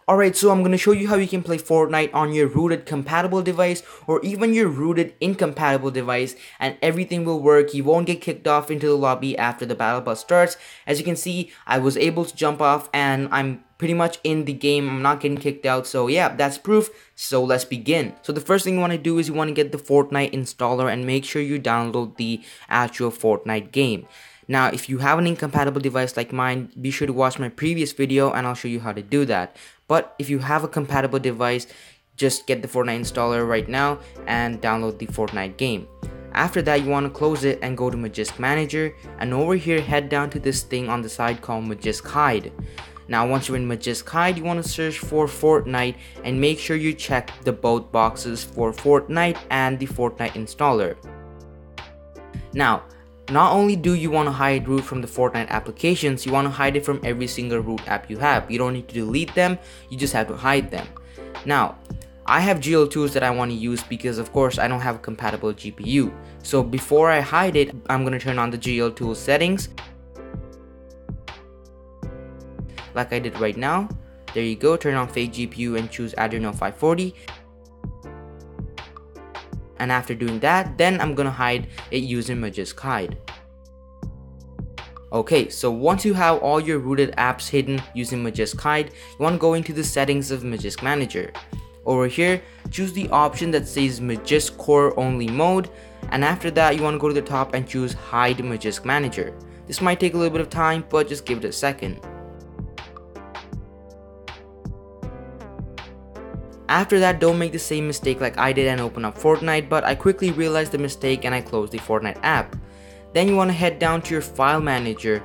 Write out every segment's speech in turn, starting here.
Alright, so I'm going to show you how you can play Fortnite on your rooted compatible device or even your rooted incompatible device, and everything will work. You won't get kicked off into the lobby after the battle bus starts. As you can see, I was able to jump off and I'm pretty much in the game. I'm not getting kicked out, so yeah, that's proof. So let's begin. So the first thing you want to do is you want to get the Fortnite installer and make sure you download the actual Fortnite game. Now, if you have an incompatible device like mine, be sure to watch my previous video and I'll show you how to do that. But if you have a compatible device, just get the Fortnite installer right now and download the Fortnite game. After that, you want to close it and go to Magisk Manager, and over here head down to this thing on the side called Magisk Hide. Now once you're in Magisk Hide, you want to search for Fortnite and make sure you check the both boxes for Fortnite and the Fortnite installer. Now, not only do you want to hide root from the Fortnite applications, you want to hide it from every single root app you have. You don't need to delete them, you just have to hide them. Now, I have GL tools that I want to use because of course I don't have a compatible GPU. So before I hide it, I'm going to turn on the GL tool settings. Like I did right now. There you go, turn on fake GPU and choose Adreno 540. And after doing that, then I'm gonna hide it using Magisk Hide. Okay, so once you have all your rooted apps hidden using Magisk Hide, you want to go into the settings of Magisk Manager. Over here, choose the option that says Magisk Core Only Mode, and after that you want to go to the top and choose Hide Magisk Manager. This might take a little bit of time, but just give it a second. After that, don't make the same mistake like I did and open up Fortnite, but I quickly realized the mistake and I closed the Fortnite app. Then you want to head down to your file manager.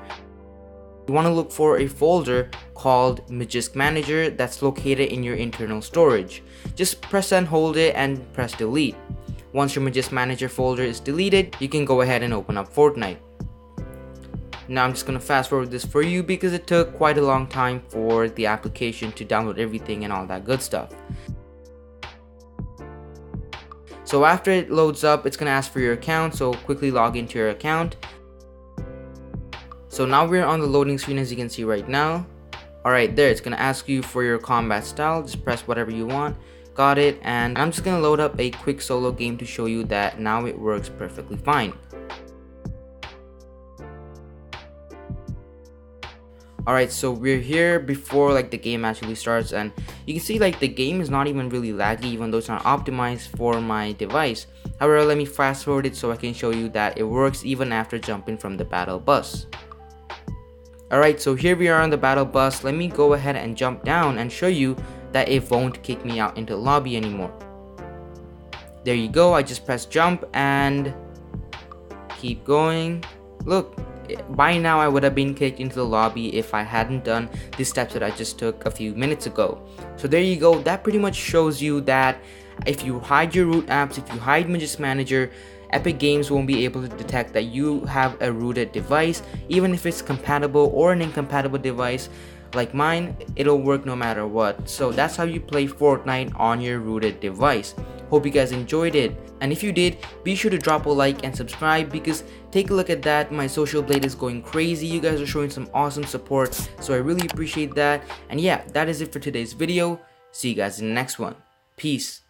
You want to look for a folder called Magisk Manager that's located in your internal storage. Just press and hold it and press delete. Once your Magisk Manager folder is deleted, you can go ahead and open up Fortnite. Now I'm just going to fast forward this for you because it took quite a long time for the application to download everything and all that good stuff. So after it loads up, it's going to ask for your account, so quickly log into your account. So now we're on the loading screen as you can see right now. Alright, there, it's going to ask you for your combat style, just press whatever you want. Got it, and I'm just going to load up a quick solo game to show you that now it works perfectly fine. Alright, so we're here before the game actually starts, and you can see the game is not even really laggy even though it's not optimized for my device. However, let me fast forward it so I can show you that it works even after jumping from the battle bus. Alright, so here we are on the battle bus. Let me go ahead and jump down and show you that it won't kick me out into the lobby anymore. There you go, I just press jump and keep going. Look, by now I would have been kicked into the lobby if I hadn't done the steps that I just took a few minutes ago. So there you go, that pretty much shows you that if you hide your root apps, if you hide Magisk Manager, Epic Games won't be able to detect that you have a rooted device. Even if it's compatible or an incompatible device like mine, it'll work no matter what. So that's how you play Fortnite on your rooted device. Hope you guys enjoyed it, and if you did, be sure to drop a like and subscribe because take a look at that, my social blade is going crazy. You guys are showing some awesome support, so I really appreciate that. And yeah, that is it for today's video. See you guys in the next one. Peace.